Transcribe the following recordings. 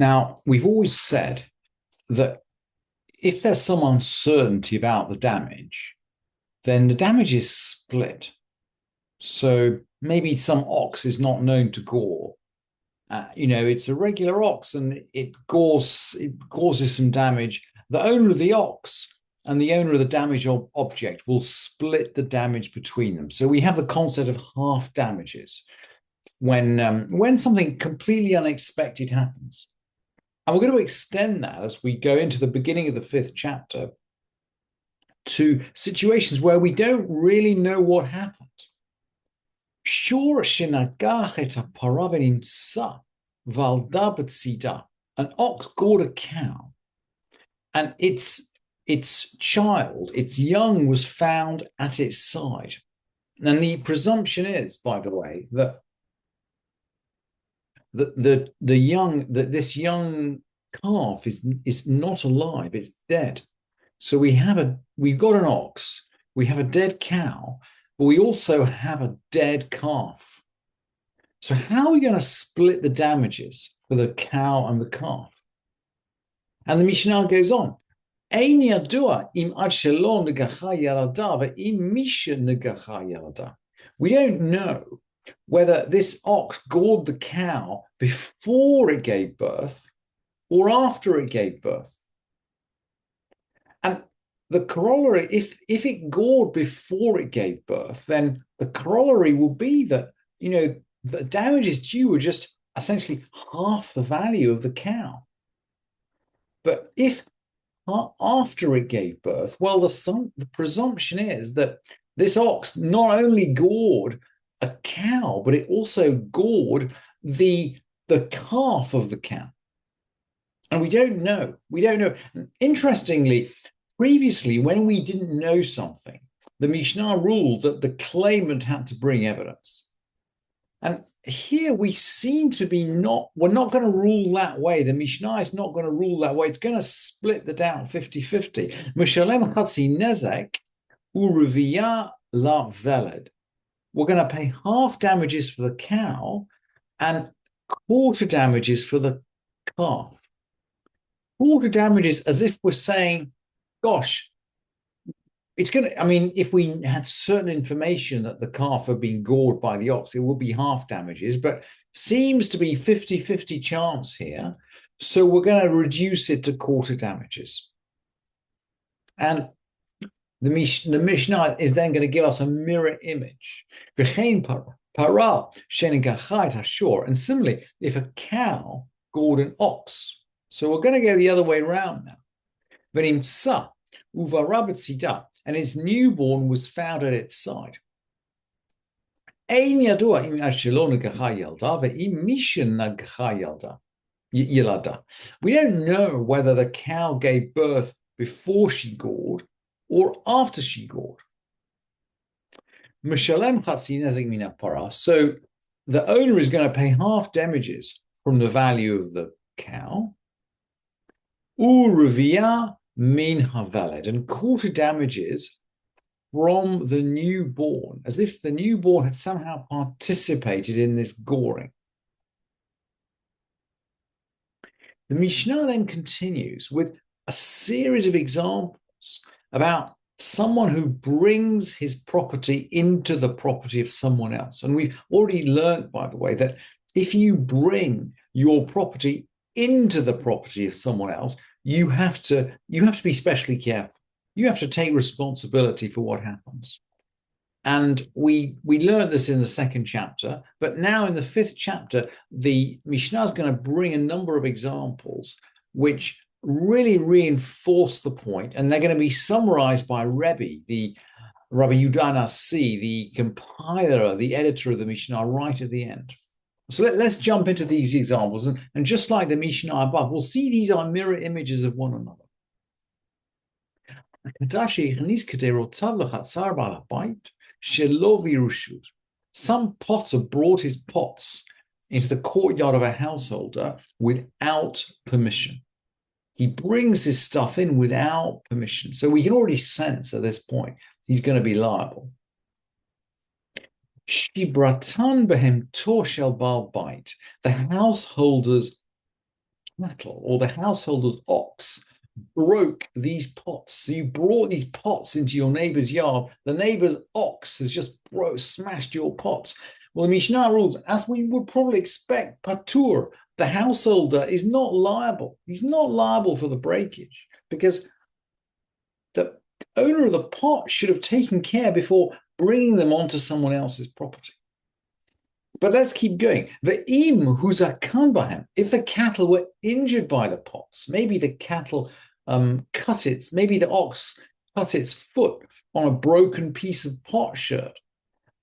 Now, we've always said that if there's some uncertainty about the damage, then the damage is split. So maybe some ox is not known to gore. It's a regular ox and it causes some damage. The owner of the ox and the owner of the damaged object will split the damage between them. So we have the concept of half damages when something completely unexpected happens. And we're going to extend that as we go into the beginning of the 5th chapter to situations where we don't really know what happened. Sure, an ox gored a cow, and its child, its young, was found at its side. And the presumption is, by the way, that this young calf is not alive; it's dead. So we've got an ox, we have a dead cow, but we also have a dead calf. So how are we going to split the damages for the cow and the calf? And the Mishnah goes on. We don't know whether this ox gored the cow before it gave birth or after it gave birth. And the corollary, if it gored before it gave birth, then the corollary will be that, the damages due were just essentially half the value of the cow. But if after it gave birth, well, the presumption is that this ox not only gored a cow, but it also gored the calf of the cow. And we don't know. Interestingly, previously, when we didn't know something, the Mishnah ruled that the claimant had to bring evidence. And here we seem to be we're not going to rule that way. The Mishnah is not going to rule that way. It's going to split the down 50-50. Mishalem chatzi nezek uruviyah la veled. We're going to pay half damages for the cow and quarter damages for the calf. Quarter damages as if we're saying, gosh, if we had certain information that the calf had been gored by the ox, it would be half damages, but seems to be 50-50 chance here. So we're going to reduce it to quarter damages. And the Mishnah is then going to give us a mirror image. And similarly, if a cow gored an ox, so we're going to go the other way around now. And its newborn was found at its side. We don't know whether the cow gave birth before she gored or after she gored. So the owner is going to pay half damages from the value of the cow. Min havaled, and quarter damages from the newborn, as if the newborn had somehow participated in this goring. The Mishnah then continues with a series of examples about someone who brings his property into the property of someone else. And we've already learned, by the way, that if you bring your property into the property of someone else, you have to be specially careful. You have to take responsibility for what happens. And we learned this in the 2nd chapter, but now in the 5th chapter, the Mishnah is going to bring a number of examples which really reinforce the point, and they're going to be summarized by Rabbi Yudan Nasi, the compiler, the editor of the Mishnah, right at the end. So let's jump into these examples. And just like the Mishnah above, we'll see these are mirror images of one another. Some potter brought his pots into the courtyard of a householder without permission. He brings his stuff in without permission. So we can already sense at this point he's going to be liable. Shibratan behem torshel bal bait. The householder's cattle or the householder's ox broke these pots. So you brought these pots into your neighbor's yard. The neighbor's ox has just smashed your pots. Well, the Mishnah rules, as we would probably expect, patur, the householder is not liable. He's not liable for the breakage because the owner of the pot should have taken care before bringing them onto someone else's property. But let's keep going. Ve'im huzakan bahem. If the cattle were injured by the pots, maybe the cattle maybe the ox cut its foot on a broken piece of potsherd.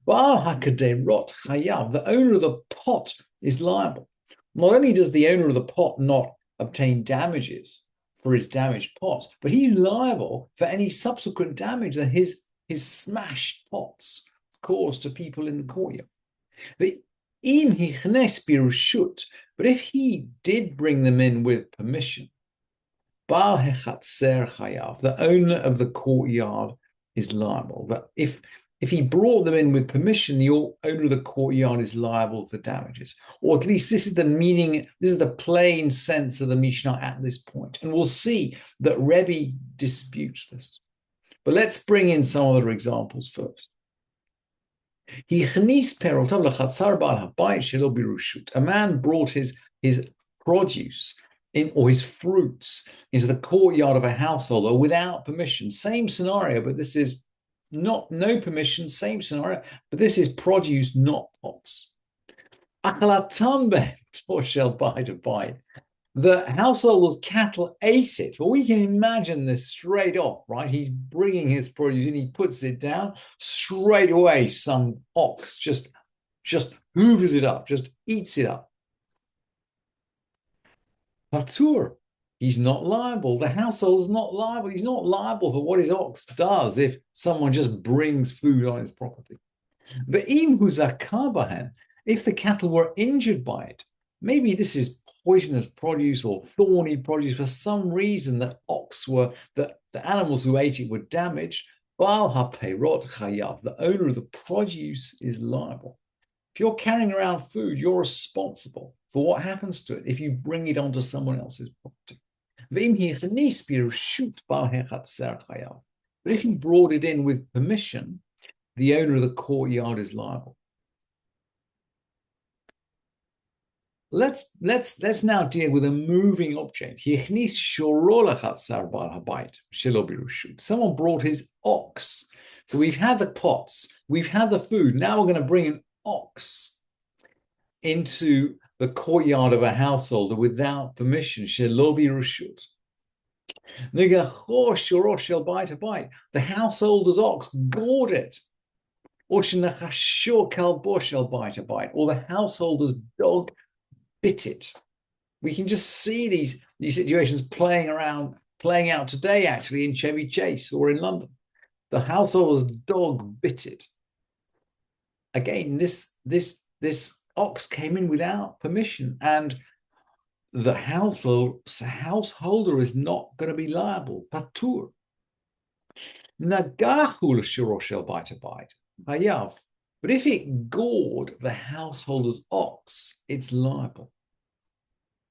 Baal hakaderot chayav. The owner of the pot is liable. Not only does the owner of the pot not obtain damages for his damaged pots, but he's liable for any subsequent damage that his smashed pots caused to people in the courtyard. But if he did bring them in with permission, the owner of the courtyard is liable. That if he brought them in with permission, the owner of the courtyard is liable for damages. Or at least this is the meaning, this is the plain sense of the Mishnah at this point. And we'll see that Rebbe disputes this. But let's bring in some other examples first. A man brought his produce or his fruits into the courtyard of a householder without permission. Same scenario, but this is no permission, same scenario, but this is produce, not pots. The householder's cattle ate it. Well, we can imagine this straight off, right? He's bringing his produce and he puts it down. Straight away, some ox just hoovers it up, just eats it up. Patur, he's not liable. The householder's not liable. He's not liable for what his ox does if someone just brings food on his property. But if the cattle were injured by it, maybe this is poisonous produce or thorny produce, for some reason the animals who ate it were damaged, Baal haperot chayav, the owner of the produce is liable. If you're carrying around food, you're responsible for what happens to it if you bring it onto someone else's property. But if you brought it in with permission, the owner of the courtyard is liable. Let's now deal with a moving object. Someone brought his ox. So we've had the pots, we've had the food. Now we're going to bring an ox into the courtyard of a householder without permission. The householder's ox gored it. Or the householder's dog bit it. We can just see these situations playing out today, actually, in Chevy Chase or in London. The householder's dog bit it. Again, this ox came in without permission, and the householder is not going to be liable. Patur. Nagahul shiroshel bite. Hayav. But if it gored the householder's ox, it's liable.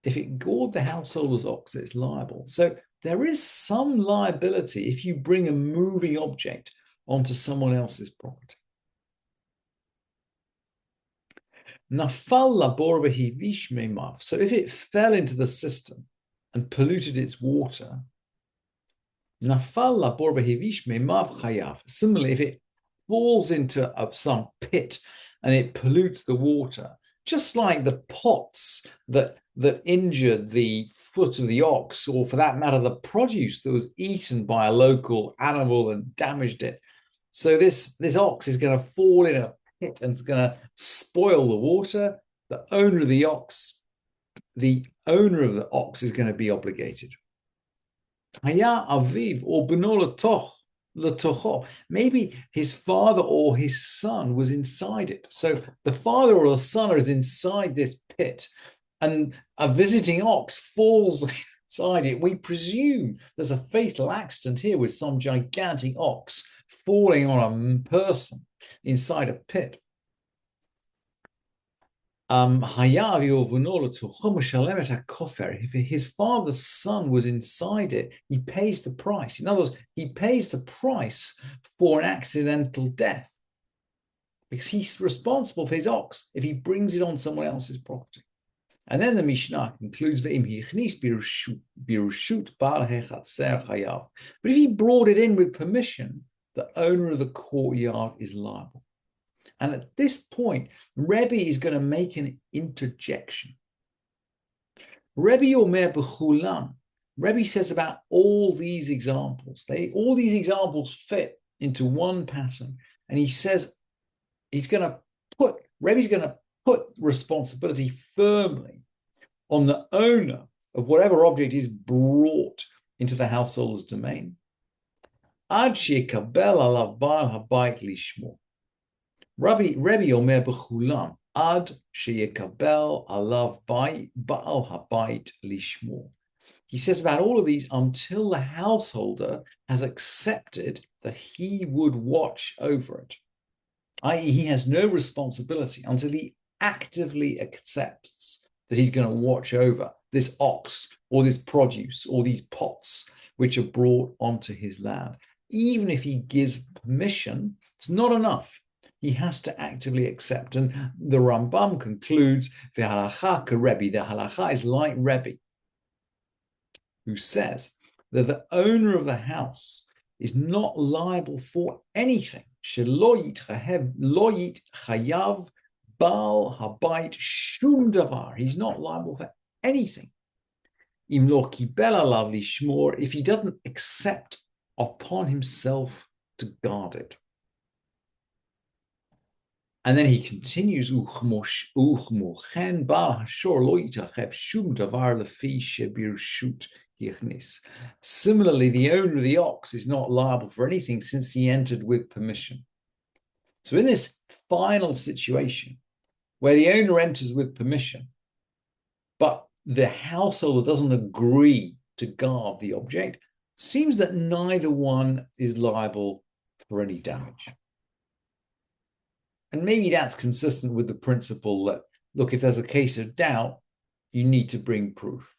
If it gored the householder's ox, it's liable. So there is some liability if you bring a moving object onto someone else's property. Nafal labor v'hivish meimav. So if it fell into the system and polluted its water, nafal labor v'hivish meimav chayav. Similarly, if it falls into some pit and it pollutes the water, just like the pots that injured the foot of the ox, or for that matter, the produce that was eaten by a local animal and damaged it. So this ox is going to fall in a pit and it's going to spoil the water. The owner of the ox is going to be obligated. Haya aviv or beno latocho. Maybe his father or his son was inside it. So the father or the son is inside this pit, and a visiting ox falls inside it. We presume there's a fatal accident here with some gigantic ox falling on a person inside a pit. If his father's son was inside it, he pays the price. In other words, he pays the price for an accidental death because he's responsible for his ox if he brings it on someone else's property. And then the Mishnah concludes, but if he brought it in with permission, the owner of the courtyard is liable. And at this point, Rebbe is going to make an interjection. Rebbe Omer b'chulam. Rebbe says about all these examples, all these examples fit into one pattern. And he says Rebbe's going to put responsibility firmly on the owner of whatever object is brought into the householder's domain. Ad sheyekabel alav ba'al habayit lishmor. Rebbe Omer b'chulam ad sheyekabel alav ba'al habayit lishmor. He says about all of these until the householder has accepted that he would watch over it, i.e., he has no responsibility until he actively accepts that he's going to watch over this ox or this produce or these pots which are brought onto his land. Even if he gives permission, it's not enough. He has to actively accept. And the Rambam concludes, the halacha is like Rebbe, who says that the owner of the house is not liable for anything. Lo chayav Baal habayit shum davar. He's not liable for anything. Im lo kibel alav lishmor, if he doesn't accept upon himself to guard it. And then he continues, uchmochen ba hashor lo yitacheb shum davar lefi shebirshut yichnis. Similarly, the owner of the ox is not liable for anything since he entered with permission. So in this final situation, where the owner enters with permission, but the householder doesn't agree to guard the object, seems that neither one is liable for any damage. And maybe that's consistent with the principle that, look, if there's a case of doubt, you need to bring proof.